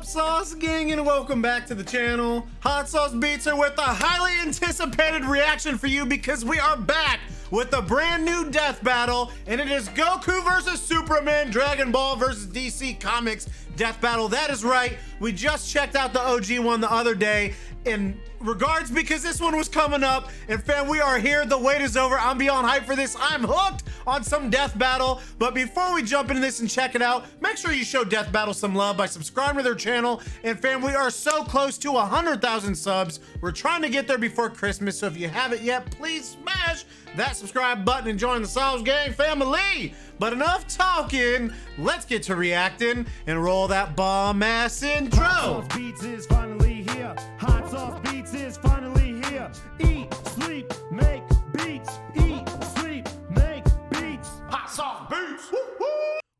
up, Sauce Gang, and welcome back to the channel. Hot Sauce Beats are with a highly anticipated reaction for you because we are back with a brand new death battle, and it is Goku versus Superman, Dragon Ball versus DC Comics death battle. That is right, we just checked out the OG one the other day in regards because this one was coming up, and fam, we are here. The wait is over. I'm beyond hyped for this. I'm hooked on some death battle. But before we jump into this and check it out, make sure you show Death Battle some love by subscribing to their channel. And fam, we are so close to 100,000 subs. We're trying to get there before Christmas, so if you haven't yet, please smash that subscribe button and join the Sauce Gang family. But enough talking, let's get to reacting and roll that bomb ass intro. Hot Sauce Beats is finally here. Hot Sauce Beats is finally here. Eat, sleep, make beats. Eat, sleep, make beats. Hot Sauce Beats. Woo, woo.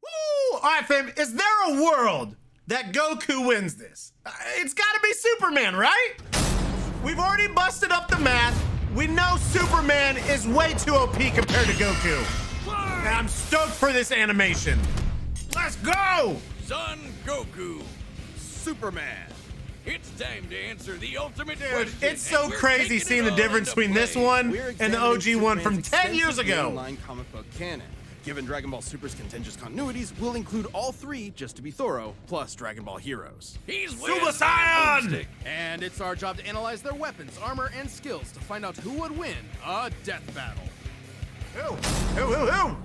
Woo. All right, fam, is there a world that Goku wins this? It's gotta be Superman, right? We've already busted up the math. We know Superman is way too OP compared to Goku. And I'm stoked for this animation. Let's go! Son Goku, Superman. It's time to answer the ultimate question. It's so and we're crazy taking seeing it the all difference into between this play. one and the OG one from 10 years ago. Mainline comic book canon. Given Dragon Ball Super's contentious continuities, we'll include all three, just to be thorough, plus Dragon Ball Heroes. He's Super with Saiyan! Boomstick. And it's our job to analyze their weapons, armor, and skills to find out who would win a death battle. Ew.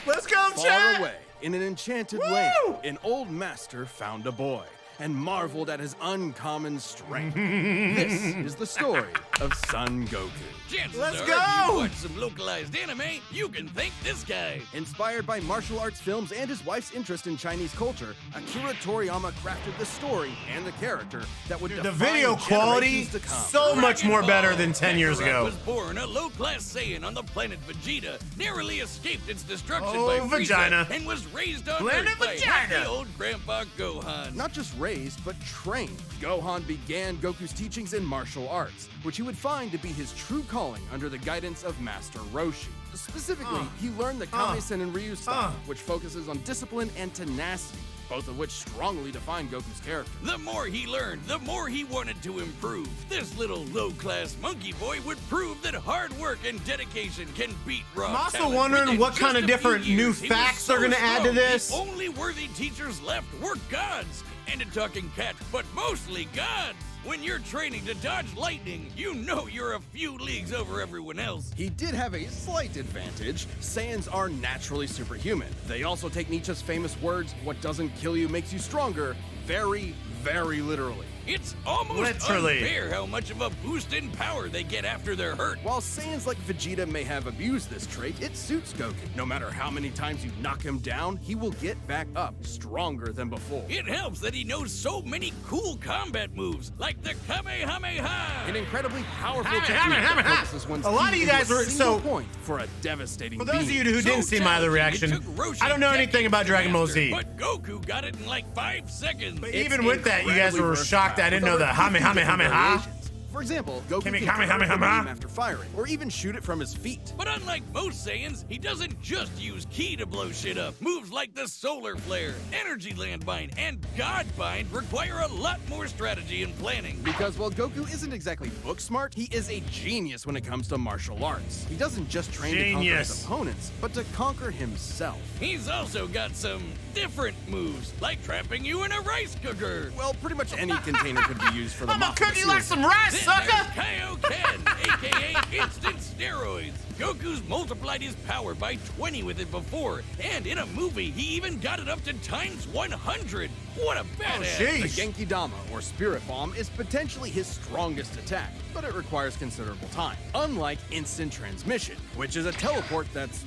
Let's go, Far chat! away, in an enchanted Woo! land, an old master found a boy and marveled at his uncommon strength. This is the story of Son Goku. Chances Let's are, go! if you watch some localized anime, you can thank this guy. Inspired by martial arts films and his wife's interest in Chinese culture, Akira Toriyama crafted the story and the character that would The define video quality, generations to come. so much more better than 10 years Kakarot ago. was born a low-class Saiyan on the planet Vegeta, narrowly escaped its destruction Oh, by Frieza, vagina. and was raised on Planet Earth by vagina. happy old Grandpa Gohan. Not just raised, but trained. Gohan began Goku's teachings in martial arts, which he would find to be his true calling under the guidance of Master Roshi. Specifically, he learned the Kame-sen and Ryu style, which focuses on discipline and tenacity, both of which strongly define Goku's character. The more he learned, the more he wanted to improve. This little low-class monkey boy would prove that hard work and dedication can beat raw I'm also talent. wondering Within what just kind of a few different new years, he was facts so they're gonna add to strong, this. The only worthy teachers left were gods. And a talking cat, but mostly gods. When you're training to dodge lightning, you know you're a few leagues over everyone else. He did have a slight advantage. Saiyans are naturally superhuman. They also take Nietzsche's famous words, "What doesn't kill you makes you stronger," very, very literally. It's almost Literally. unfair how much of a boost in power they get after they're hurt. While Saiyans like Vegeta may have abused this trait, it suits Goku. No matter how many times you knock him down, he will get back up, stronger than before. It helps that he knows so many cool combat moves, like the Kamehameha. An incredibly powerful Hammer, technique hammer, that hammer. focuses one's A lot ki of you into guys a were- single so- point for a devastating For those of you beam. who didn't see my other reaction, I don't know anything about Dragon Ball Z. But Goku got it in like 5 seconds. But It's even with that, you guys incredibly were shocked I versatile, didn't with know the over Hame 50 Hame different Hame Ha. variations. For example, Goku Gimme, can Hame, counter Hame, the Hame. beam after firing, or even shoot it from his feet. But unlike most Saiyans, he doesn't just use ki to blow shit up. Moves like the Solar Flare, Energy Landmine, and God Bind require a lot more strategy and planning. Because while Goku isn't exactly book smart, he is a genius when it comes to martial arts. He doesn't just train to conquer Genius. his opponents, but to conquer himself. He's also got some different moves, like trapping you in a rice cooker. Well, pretty much any container could be used for the I'm gonna Mafia cook you like series. some rice, Then sucker! there's Kaioken, aka instant steroids. Goku's multiplied his power by 20 with it before, and in a movie, he even got it up to times 100. What a badass! The Sheesh. Genki Dama, or Spirit Bomb, is potentially his strongest attack, but it requires considerable time. Unlike instant transmission, which is a teleport that's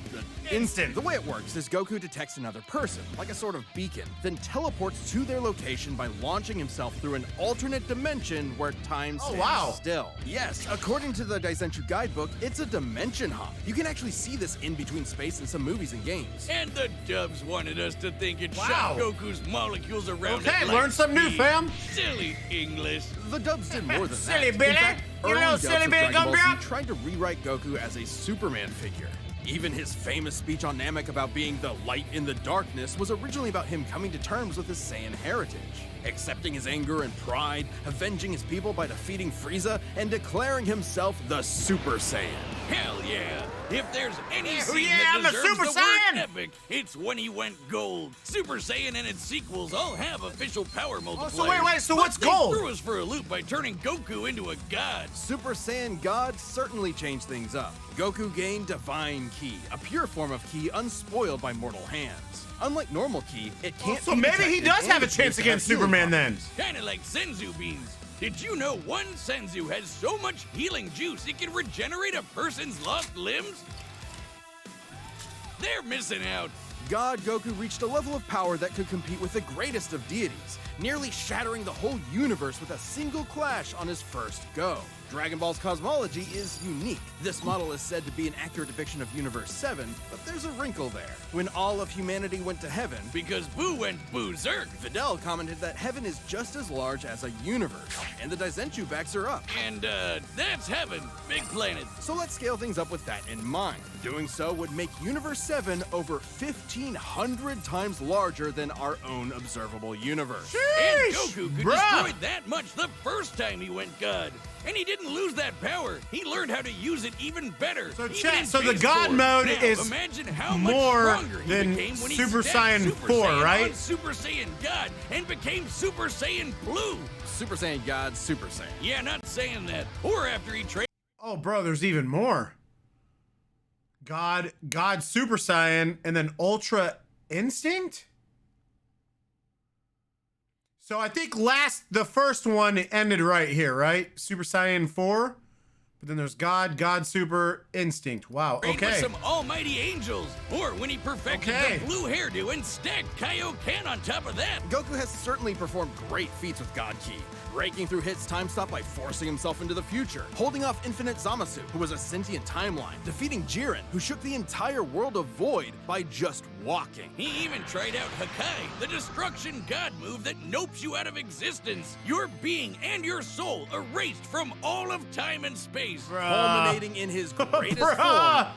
Instant. The way it works is Goku detects another person, like a sort of beacon, then teleports to their location by launching himself through an alternate dimension where time stands wow. still. Yes, according to the Daizenshuu guidebook, it's a dimension hop. You can actually see this in between space in some movies and games. And the dubs wanted us to think it Wow. shot Goku's molecules around Okay, at learn light something new, speed. fam. Silly English. The dubs did more than Silly that. Billy. In fact, You early know dubs Silly of Billy Dragon Ball Z Gumdrop? tried to rewrite Goku as a Superman figure. Even his famous speech on Namek about being the light in the darkness was originally about him coming to terms with his Saiyan heritage, accepting his anger and pride, avenging his people by defeating Frieza, and declaring himself the Super Saiyan. Hell yeah! If there's any Yeah, scene yeah, that I'm a deserves Super the Saiyan! word epic, it's when he went gold. Super Saiyan and its sequels all have official power multipliers. so wait, so but what's they gold? threw us for a loop by turning Goku into a god. Super Saiyan God certainly changed things up. Goku gained Divine Ki, a pure form of Ki unspoiled by mortal hands. Unlike normal Ki, it can't So be maybe he detected does and have a it's chance used to have against healing Superman then. properties. Kinda like Senzu beans. Did you know one Senzu has so much healing juice it can regenerate a person's lost limbs? They're missing out. God Goku reached a level of power that could compete with the greatest of deities, nearly shattering the whole universe with a single clash on his first go. Dragon Ball's cosmology is unique. This model is said to be an accurate depiction of Universe 7, but there's a wrinkle there. When all of humanity went to heaven, Because Boo went berserk. Videl commented that heaven is just as large as a universe, and the Daizenshuu backs are up. And, that's heaven. Big planet. So let's scale things up with that in mind. Doing so would make Universe 7 over 1,500 times larger than our own observable universe. And Sheesh, Goku could bruh. destroy that much the first time he went God. And he didn't lose that power. He learned how to use it even better. So even chat, in so the Phase God 4. mode Now, is imagine how more much stronger he than became when he Super stacked Saiyan Super 4, Saiyan right? on Super Saiyan God and became Super Saiyan Blue. Super Saiyan God, Super Saiyan. Yeah, not saying that. Or after he trained Oh, bro, there's even more. God Super Saiyan, and then Ultra Instinct? So I think the first one ended right here, right? Super Saiyan 4. But then there's God Super Instinct. Wow, with okay. some almighty angels. Or when he perfected Okay. the blue hairdo and stacked Kaioken on top of that. Goku has certainly performed great feats with God Ki, breaking through Hit's time stop by forcing himself into the future, holding off Infinite Zamasu, who was a sentient timeline, defeating Jiren, who shook the entire world of Void by just walking. He even tried out Hakai, the destruction god move that nopes you out of existence. Your being and your soul erased from all of time and space. Culminating in his greatest Bruh.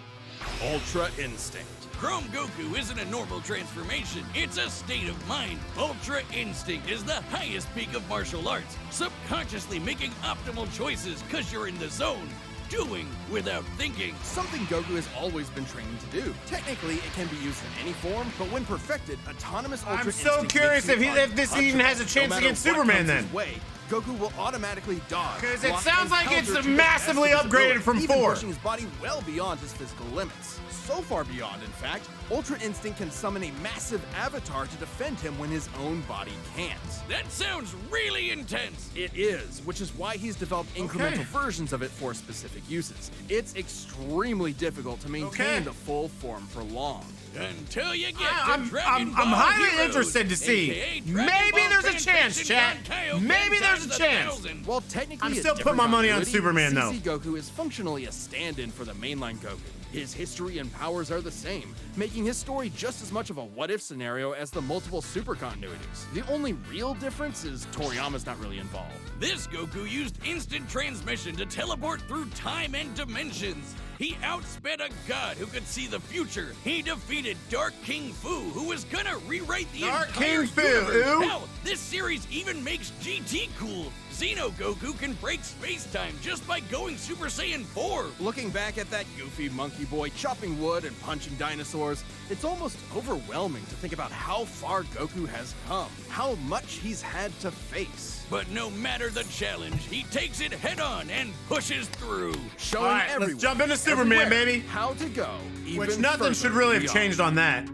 form, Ultra Instinct. Chrome Goku isn't a normal transformation, it's a state of mind. Ultra Instinct is the highest peak of martial arts, subconsciously making optimal choices because you're in the zone. Doing without thinking. Something Goku has always been training to do. Technically, it can be used in any form, but when perfected, autonomous Ultra I'm so Instinct curious makes you if this even has a untouchable. chance No matter against what Superman comes then. his way, Goku will automatically dodge. Because it block, sounds and like it's counter to the massively best of his upgraded ability, from even 4. pushing his body well beyond his physical limits. So far beyond, in fact, Ultra Instinct can summon a massive avatar to defend him when his own body can't. That sounds really intense. It is, which is why he's developed incremental versions of it for specific uses. It's extremely difficult to maintain Okay. the full form for long. Until you get I'm to Dragon Ball highly Heroes, interested to see. aka Dragon Maybe Ball there's a chance, Fanfiction chat. on Kaioken Maybe there's a times chance. 1,000. While technically I'm a still putting different my money on continuity, Superman, though. CC Goku is functionally a stand-in for the mainline Goku. His history and powers are the same, making his story just as much of a what-if scenario as the multiple super continuities. The only real difference is Toriyama's not really involved. This Goku used instant transmission to teleport through time and dimensions. He outsped a god who could see the future. He defeated Dark King Fu, who was gonna rewrite the Dark entire King Fu, universe. ooh. Hell, this series even makes GT cool. Xeno Goku can break space-time just by going Super Saiyan 4. Looking back at that goofy monkey boy chopping wood and punching dinosaurs, it's almost overwhelming to think about how far Goku has come, how much he's had to face. But no matter the challenge, he takes it head-on and pushes through. Showing All right, let's everyone, jump into Superman, everywhere, baby. how to go, even Which nothing should further really have beyond. changed on that.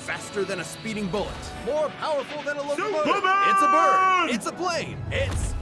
Faster than a speeding bullet, more powerful than a locomotive. Superman! It's a bird, it's a plane, it's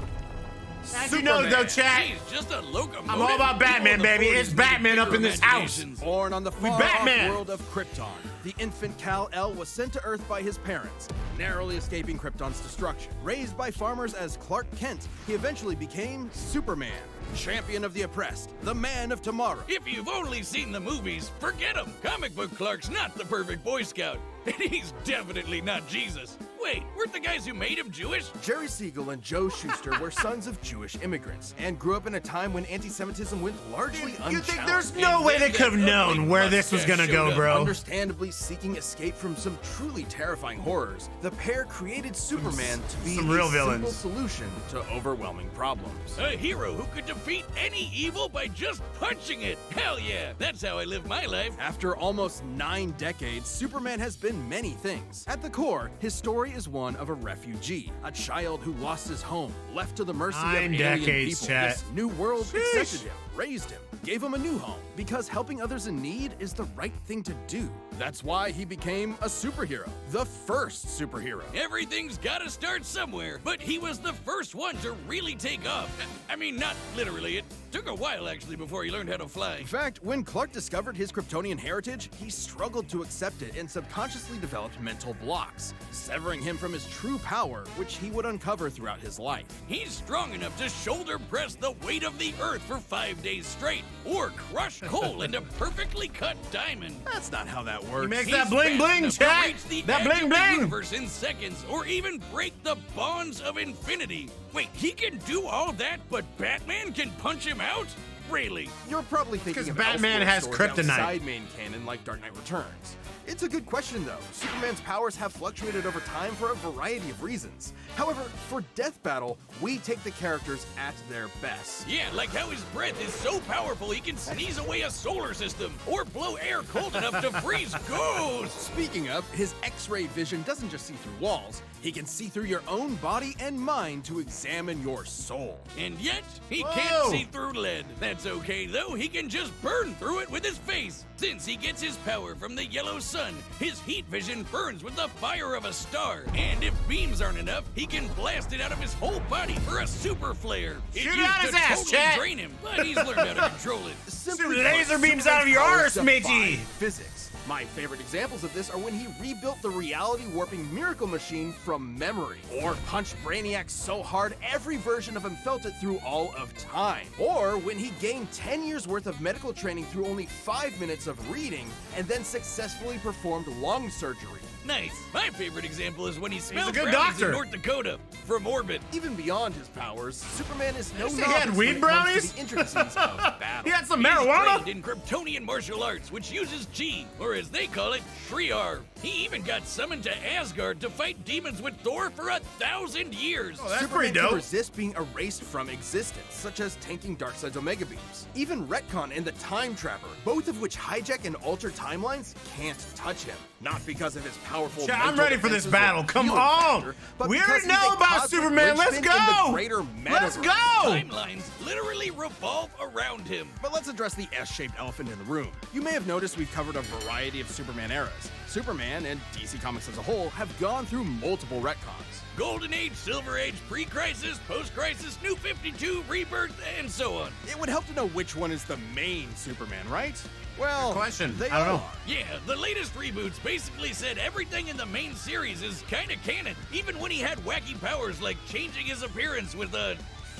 As you know, though, chat, He's just a locomotive. I'm all about Batman, People in the baby. 40s It's made Batman up bigger in this house. imaginations. born on the far-off Batman. world of Krypton. The infant Kal-El was sent to Earth by his parents, narrowly escaping Krypton's destruction. Raised by farmers as Clark Kent, he eventually became Superman, champion of the oppressed, the man of tomorrow. If you've only seen the movies, forget him. Comic book Clark's not the perfect Boy Scout, and he's definitely not Jesus. Wait, weren't the guys who made him Jewish? Jerry Siegel and Joe Shuster were sons of Jewish immigrants and grew up in a time when anti-Semitism went largely unchallenged. You think there's no way they could have known where this was gonna go, bro? Understandably seeking escape from some truly terrifying horrors, the pair created Superman to be some real a villains. simple solution to overwhelming problems. A hero who could defeat any evil by just punching it. Hell yeah, that's how I live my life. After almost 9 decades, Superman has been many things. At the core, his story is one of a refugee, a child who lost his home, left to the mercy of 9 alien decades, people. chat. This new world Sheesh. accepted him, raised him, gave him a new home, because helping others in need is the right thing to do. That's why he became a superhero, the first superhero. Everything's gotta start somewhere, but he was the first one to really take off. I mean, not literally. It took a while, actually, before he learned how to fly. In fact, when Clark discovered his Kryptonian heritage, he struggled to accept it and subconsciously developed mental blocks, severing him from his true power, which he would uncover throughout his life. He's strong enough to shoulder press the weight of the Earth for 5 days straight, or crush coal into perfectly cut diamond. That's not how that works. He makes He's that bling fast bling, enough to chat. reach the That edge bling of the bling. universe in seconds, or even break the bonds of infinity. Wait, he can do all that, but Batman can punch him out? Really? You're probably thinking 'Cause of Batman Elseworlds has stories kryptonite. outside main canon like Dark Knight Returns. It's a good question though. Superman's powers have fluctuated over time for a variety of reasons. However, for Death Battle, we take the characters at their best. Yeah, like how his breath is so powerful he can sneeze away a solar system, or blow air cold enough to freeze ghosts. Speaking of, his X-ray vision doesn't just see through walls, he can see through your own body and mind to examine your soul. And yet, he Whoa. can't see through lead. That's okay though, he can just burn through it with his face. Since he gets his power from the yellow sun, his heat vision burns with the fire of a star. And if beams aren't enough, he can blast it out of his whole body for a super flare. It Shoot used out to his ass, totally chat. drain him, but he's learned how to control it. Simply Shoot laser put, beams Superman's out of your powers arse, defy Midgey. Physics. My favorite examples of this are when he rebuilt the reality warping miracle machine from memory, or punched Brainiac so hard every version of him felt it through all of time, or when he gained 10 years worth of medical training through only 5 minutes of reading and then successfully performed lung surgery. Nice. My favorite example is when he smelled good brownies doctor. in North Dakota from orbit. Even beyond his powers, Superman is no Did you say novice he had when weed it comes brownies? to the intricacies of battle. He had some He's marijuana. trained in Kryptonian martial arts, which uses chi, or as they call it, Shriar. He even got summoned to Asgard to fight demons with Thor for 1,000 years. Oh, that's Superman pretty can dope. resist being erased from existence, such as tanking Darkseid's Omega Beams. Even Retcon and the Time Trapper, both of which hijack and alter timelines, can't touch him. Not because of his powerful Chat, I'm mental ready for this defenses or battle. Come healing on. factor, but We because already he's know a about cosmic Superman. Let's linchpin in go. the greater Let's metaverse. go. Timelines literally revolve around him. But let's address the S-shaped elephant in the room. You may have noticed we've covered a variety of Superman eras. Superman, and DC Comics as a whole, have gone through multiple retcons. Golden Age, Silver Age, Pre-Crisis, Post-Crisis, New 52, Rebirth, and so on. It would help to know which one is the main Superman, right? Well, Good question. they I don't all know. are. Yeah, the latest reboots basically said everything in the main series is kinda canon, even when he had wacky powers like changing his appearance with a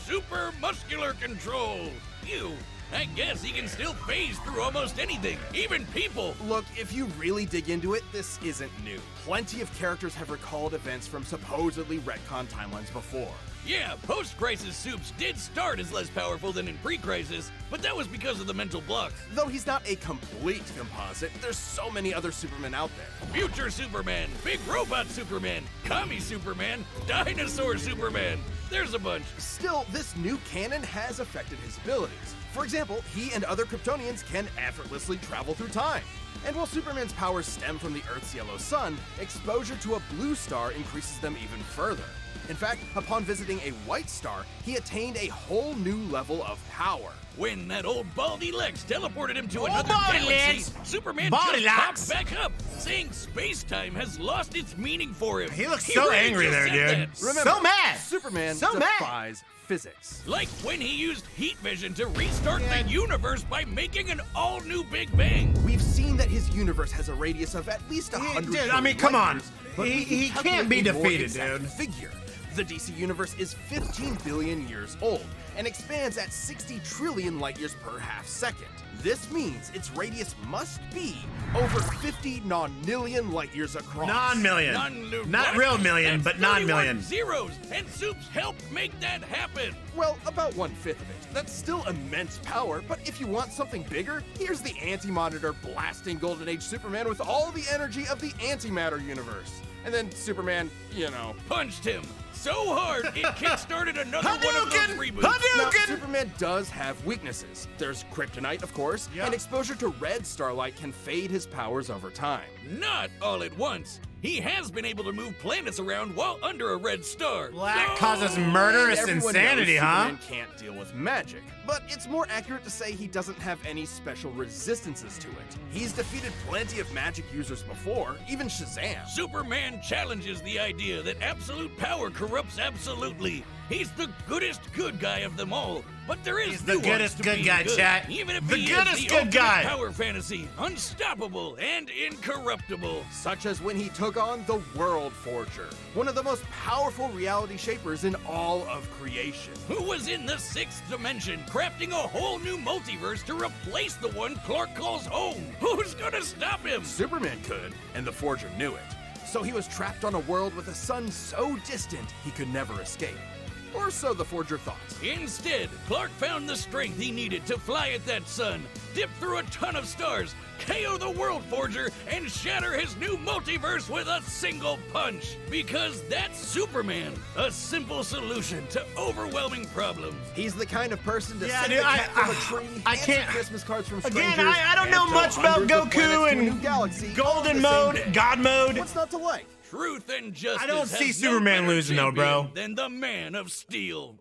super muscular control. Ew. I guess he can still phase through almost anything, even people. Look, if you really dig into it, this isn't new. Plenty of characters have recalled events from supposedly retcon timelines before. Yeah, post-crisis Supes did start as less powerful than in pre-crisis, but that was because of the mental blocks. Though he's not a complete composite, there's so many other Supermen out there. Future Superman, Big Robot Superman, Commie Superman, Dinosaur Superman. There's a bunch. Still, this new canon has affected his abilities. For example, he and other Kryptonians can effortlessly travel through time. And while Superman's powers stem from the Earth's yellow sun, exposure to a blue star increases them even further. In fact, upon visiting a white star, he attained a whole new level of power. When that old Baldy Lex teleported him to Old another Baldy galaxy, Lex. Superman Baldy just Lex. popped back up, saying space-time has lost its meaning for him. He looks so really angry just there, said dude. that. Remember, So mad. Superman So mad. defies physics. Like when he used heat vision to restart the universe by making an all-new Big Bang. We've seen that his universe has a radius of at least 100 Dude, I mean, come on. light years, but we He can can't be calculate a more defeated, exact dude. Figure. The DC universe is 15 billion years old and expands at 60 trillion light years per half second. This means its radius must be over 50 non-million light years across. Non-million. Not real million, but non-million. Zeros, and Soups helped make that happen. Well, about 1/5 of it. That's still immense power, but if you want something bigger, here's the Anti-Monitor blasting Golden Age Superman with all the energy of the antimatter universe. And then Superman, you know, Punched him so hard it kickstarted another one of those Hadouken! reboots. Now, Hadouken! Superman does have weaknesses. There's kryptonite, of course, Yep. and exposure to red starlight can fade his powers over time. Not all at once. He has been able to move planets around while under a red star. Black So- causes murderous Everyone insanity, knows huh? Superman can't deal with magic, but it's more accurate to say he doesn't have any special resistances to it. He's defeated plenty of magic users before, even Shazam. Superman challenges the idea that absolute power corrupts absolutely. He's the goodest good guy of them all, but there is He's the nuance goodest to good being guy, good, chat. even if The he goodest is the good ultimate guy. power fantasy, unstoppable and incorruptible. Such as when he took on the World Forger, one of the most powerful reality shapers in all of creation. Who was in the 6th dimension, crafting a whole new multiverse to replace the one Clark calls home? Who's gonna stop him? Superman could, and the Forger knew it. So he was trapped on a world with a sun so distant he could never escape. Or so the Forger thought. Instead, Clark found the strength he needed to fly at that sun, dip through a ton of stars, KO the World Forger, and shatter his new multiverse with a single punch. Because that's Superman, a simple solution to overwhelming problems. He's the kind of person to Yeah, send dude, a cat from a tree, I answer can't- Christmas cards from Again, strangers, I don't know and much throw about hundreds of Goku planets to a and new galaxy all Golden in the same mode, day. God mode. What's not to like? Truth and justice. I don't see has no Superman better losing, though, bro. champion Than the Man of Steel.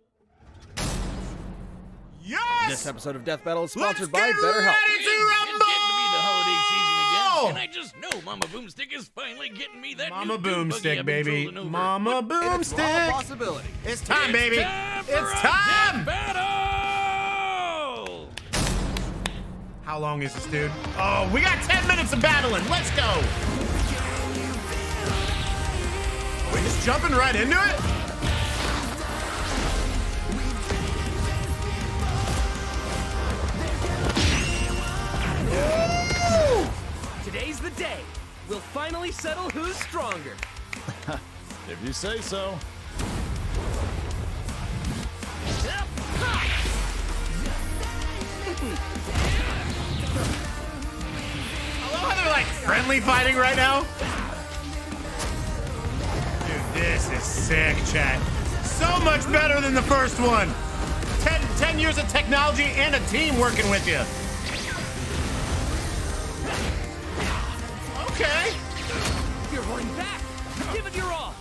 Yes! This episode of Death Battle is Let's sponsored by get BetterHelp. ready It's to getting rumble! to be the holiday season again, and I just know Mama Boomstick is finally getting me that Mama new dune buggy Boomstick, I've been baby. trolling over. Mama And it's raw Boomstick. possibility. It's time, baby. Time for It's a time. death battle! How long is this, dude? Oh, we got 10 minutes of battling. Let's go. Are we just jumping right into it? Today's the day. We'll finally settle who's stronger. If you say so. I love how they're like friendly fighting right now. Dude, this is sick, chat. So much better than the first one. 10 years of technology and a team working with you. Okay. You're holding back. Give it your all.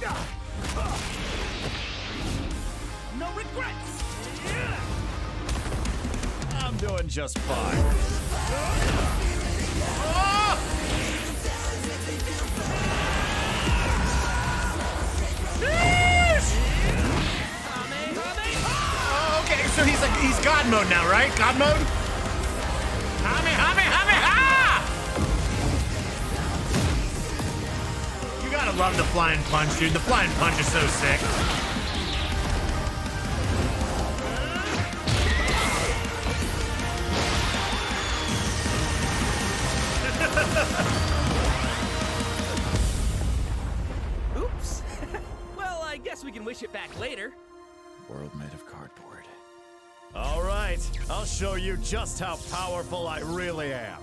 No regrets. I'm doing just fine. Oh! Sheesh! Oh, okay, so he's God mode now, right? God mode? Hame, ha! You gotta love the flying punch, dude. The flying punch is so sick. Oops. Well, I guess we can wish it back later. World made of cardboard. All right, I'll show you just how powerful I really am.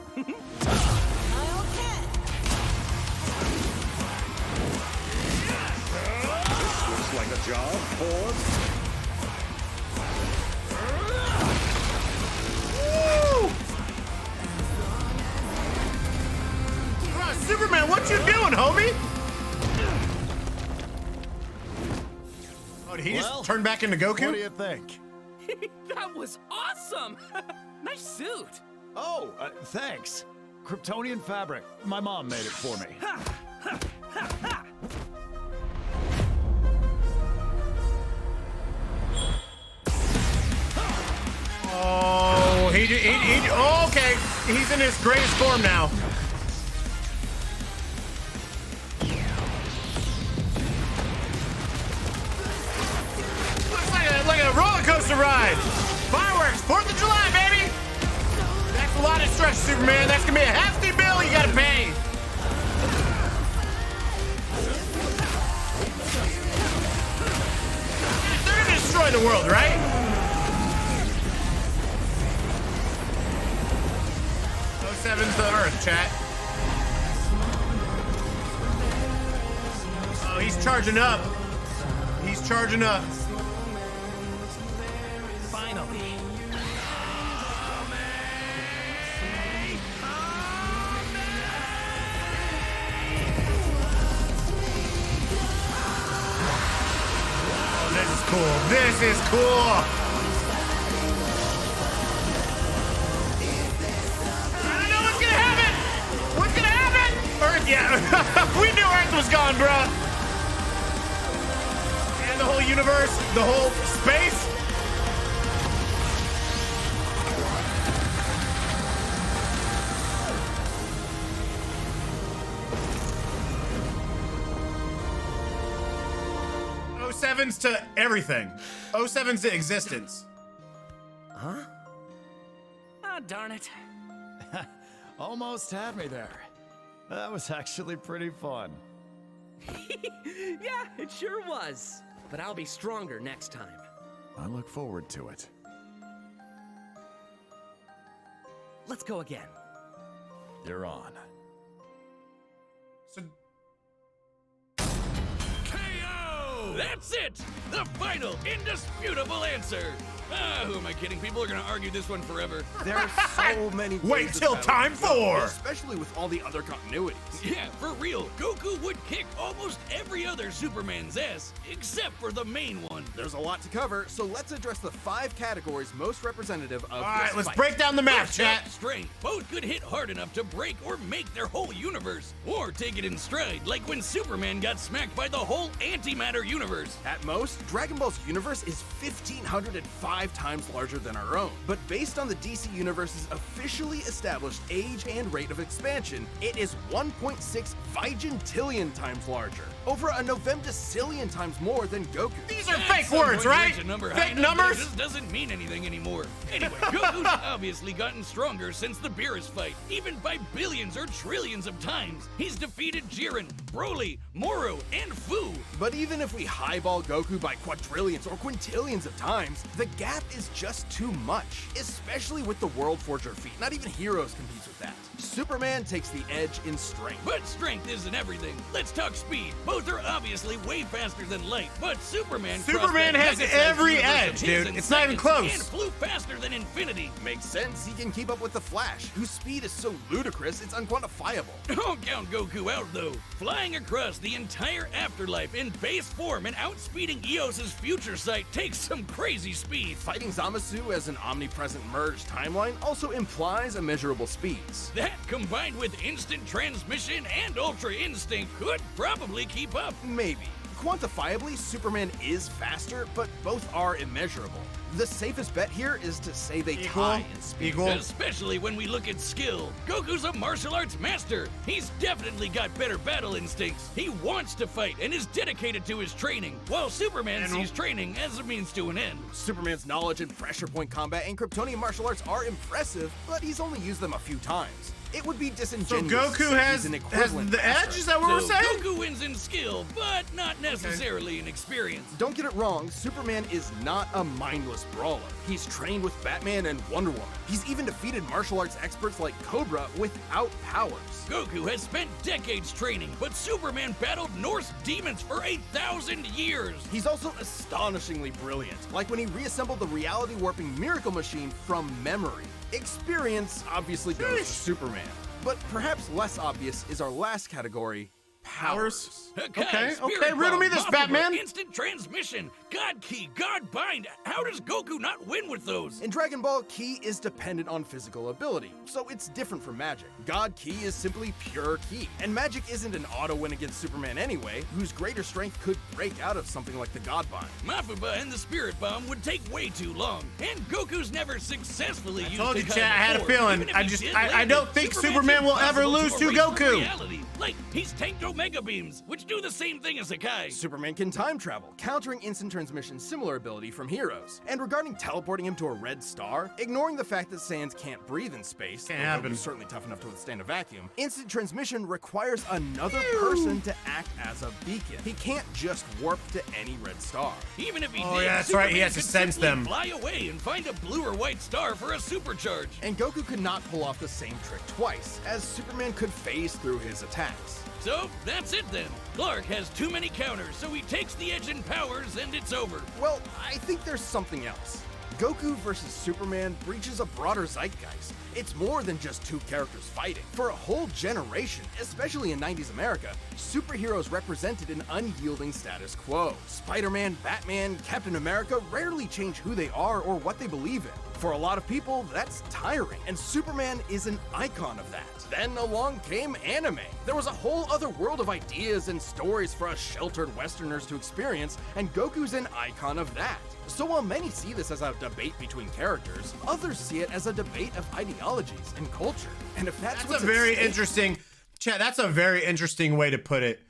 Looks like a job for Superman, what you doing, homie? Oh, did he Well, just turn back into Goku? What do you think? That was awesome. Nice suit. Oh, thanks. Kryptonian fabric. My mom made it for me. Oh, oh, okay. He's in his greatest form now. coaster ride. Fireworks, 4th of July, baby. That's a lot of stress, Superman. That's gonna be a hefty bill you gotta pay. They're gonna destroy the world, right? Seven's the Earth, chat. Oh, he's charging up. He's charging up. Finally. Oh, this is cool. This is cool. Yeah, we knew Earth was gone, bruh. And the whole universe, the whole space. O7's to everything. O7's to existence. Huh? Ah, darn it. Almost had me there. That was actually pretty fun. Yeah, it sure was. But I'll be stronger next time. I look forward to it. Let's go again. You're on. So KO! That's it! The final, indisputable answer! Who am I kidding? People are gonna argue this one forever. There are so many ways wait this till battle time can go, 4. especially with all the other continuities. Yeah, for real, Goku would kick almost every other Superman's ass, except for the main one. There's a lot to cover, so let's address the 5 categories most representative of All right, this let's fight. break down the map, First up, chat. strength. Both could hit hard enough to break or make their whole universe, or take it in stride, like when Superman got smacked by the whole antimatter universe. At most, Dragon Ball's universe is 1,505 times larger than our own. But based on the DC Universe's officially established age and rate of expansion, it is 1.6 vigintillion times larger. Over a novemdecillion times more than Goku. These are At fake some words, point, you right? reach a number high Fake enough that numbers? It just doesn't mean anything anymore. Anyway, Goku's obviously gotten stronger since the Beerus fight, even by billions or trillions of times. He's defeated Jiren, Broly, Moro, and Fu. But even if we highball Goku by quadrillions or quintillions of times, the gap is just too much, especially with the World Forger feat. Not even Heroes competes with that. Superman takes the edge in strength. But strength isn't everything. Let's talk speed. Both are obviously way faster than light, but Superman has every edge, dude. It's not even close. And flew faster than infinity. Makes sense, he can keep up with the Flash, whose speed is so ludicrous it's unquantifiable. Don't count Goku out, though. Flying across the entire afterlife in base form and outspeeding Eos's future sight takes some crazy speed. Fighting Zamasu as an omnipresent merged timeline also implies immeasurable speeds. That, combined with instant transmission and Ultra Instinct, could probably keep up. Maybe. Quantifiably, Superman is faster, but both are immeasurable. The safest bet here is to say they tie in speed. Equal. Especially when we look at skill. Goku's a martial arts master. He's definitely got better battle instincts. He wants to fight and is dedicated to his training, while Superman sees training as a means to an end. Superman's knowledge in pressure point combat and Kryptonian martial arts are impressive, but he's only used them a few times. It would be So disingenuous. Goku to say has he's an equivalent the edge? master. Is that what we're So saying? Goku wins in skill, but not necessarily in experience. Don't get it wrong, Superman is not a mindless brawler. He's trained with Batman and Wonder Woman. He's even defeated martial arts experts like Cobra without powers. Goku has spent decades training, but Superman battled Norse demons for 1,000 years. He's also astonishingly brilliant, like when he reassembled the reality warping miracle machine from memory. Experience obviously goes to Superman, but perhaps less obvious is our last category, powers. Okay, Spirit riddle me Bomb, this, Mothra, Batman. Instant transmission, God Key, God Bind. How does Goku not win with those? In Dragon Ball, Ki is dependent on physical ability, so it's different from magic. God Ki is simply pure Ki, and magic isn't an auto win against Superman anyway, whose greater strength could break out of something like the God Bind. Mafuba and the Spirit Bomb would take way too long, and Goku's never successfully used told it you, kind chat, I had a before. feeling. Even if I he just- did I land don't it, think Superman's Superman will ever impossible lose to erase from Goku. reality. Like, he's tanked over Mega Beams, which do the same thing as Hakai. Superman can time travel, countering instant transmission's similar ability from Heroes. And regarding teleporting him to a red star, ignoring the fact that Sans can't breathe in space, Can't although happen. he's certainly tough enough to withstand a vacuum, instant transmission requires another person to act as a beacon. He can't just warp to any red star. Even if he Oh, did, yeah, that's right, he Superman has to could sense simply them. fly away and find a blue or white star for a supercharge. And Goku could not pull off the same trick twice, as Superman could phase through his attacks. So, that's it then. Clark has too many counters, so he takes the edge in powers and it's over. Well, I think there's something else. Goku versus Superman breaches a broader zeitgeist. It's more than just two characters fighting. For a whole generation, especially in 90s America, superheroes represented an unyielding status quo. Spider-Man, Batman, Captain America rarely change who they are or what they believe in. For a lot of people, that's tiring, and Superman is an icon of that. Then along came anime. There was a whole other world of ideas and stories for us sheltered Westerners to experience, and Goku's an icon of that. So while many see this as a debate between characters, others see it as a debate of ideologies and culture. And if that's That's a very interesting, Chad, that's a very interesting way to put it,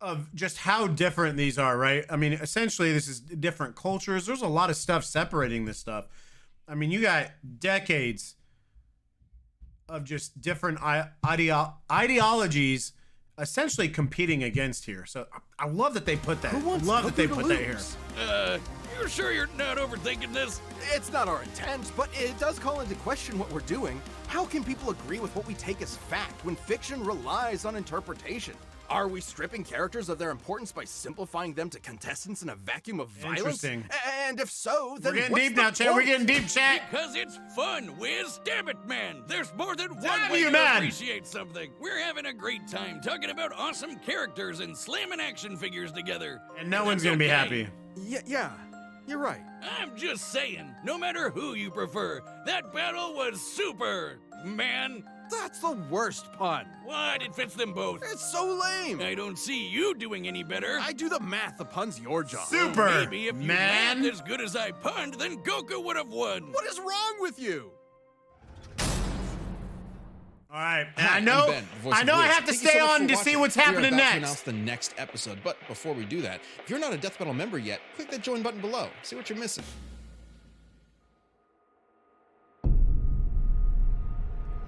of just how different these are, right? I mean, essentially, this is different cultures. There's a lot of stuff separating this stuff. I mean, you got decades of just different ideologies essentially competing against here. So I love that they put that. Who wants love that Goku they to put that here. lose? You're sure you're not overthinking this? It's not our intent, but it does call into question what we're doing. How can people agree with what we take as fact when fiction relies on interpretation? Are we stripping characters of their importance by simplifying them to contestants in a vacuum of violence? Interesting. And if so, then We're getting what's deep the now, Chad. We're point? getting deep, Chad. Because it's fun, Wiz. Damn it, man. There's more than one Damn way you, to man. appreciate something. We're having a great time talking about awesome characters and slamming action figures together. And no And one's that's going to be okay. happy. Yeah, you're right. I'm just saying, no matter who you prefer, that battle was super, man. That's the worst pun. What? It fits them both. It's so lame. I don't see you doing any better. I do the math. The pun's your job. Super, Maybe if you man. math as good as I punned, then Goku would have won. What is wrong with you? All right. And Hi, I know, I'm Ben, voice I of know I Wiz. have to Thank you stay so much on for to see watching. what's We are happening about to next. announce the next episode, but before we do that, if you're not a Death Battle member yet, click that join button below. See what you're missing.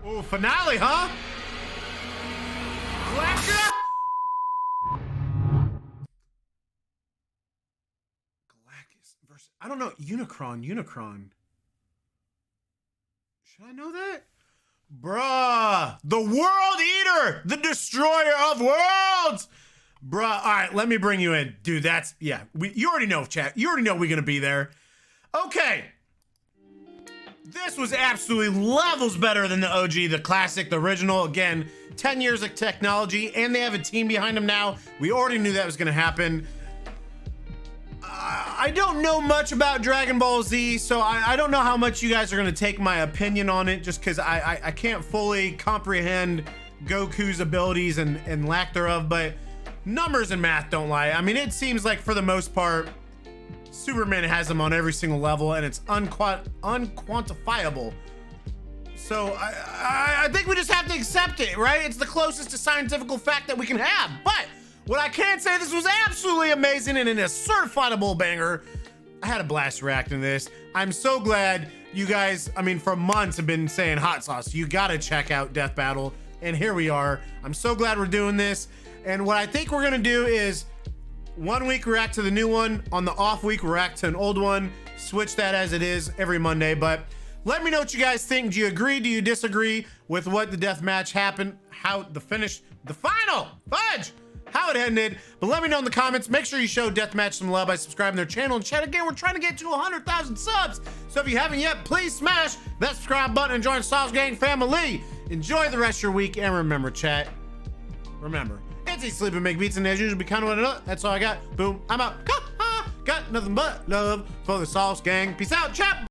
Oh, finale, huh? Galactica? Galactus versus, I don't know, Unicron. Should I know that? Bruh, the World Eater, the destroyer of worlds. Bruh, all right, let me bring you in. Dude, that's, yeah, you already know, chat. You already know we're going to be there. Okay. This was absolutely levels better than the OG, the classic, the original. Again, 10 years of technology, and they have a team behind them now. We already knew that was going to happen. I don't know much about Dragon Ball Z, so I don't know how much you guys are going to take my opinion on it, just because I can't fully comprehend Goku's abilities and lack thereof, but numbers and math don't lie. I mean, it seems like for the most part, Superman has him on every single level, and it's unquantifiable. So I think we just have to accept it, right? It's the closest to scientific fact that we can have. But what I can say, this was absolutely amazing and in a certifiable banger. I had a blast reacting to this. I'm so glad you guys, I mean, for months have been saying hot sauce. You gotta check out Death Battle, and here we are. I'm so glad we're doing this. And what I think we're gonna do is 1 week react to the new one, on the off week react to an old one, switch that as it is every Monday. But let me know what you guys think. Do you agree? Do you disagree with what the death match happened? How the finish, the final, fudge, how it ended? But let me know in the comments. Make sure you show Deathmatch some love by subscribing to their channel and chat. Again, we're trying to get to 100,000 subs. So if you haven't yet, please smash that subscribe button and join Sauce Gang family. Enjoy the rest of your week, and remember, chat, remember, it's eat, sleep, and make beats, and as usual, be kind of one another. That's all I got. Boom, I'm out. Got nothing but love for the Sauce Gang. Peace out, chat.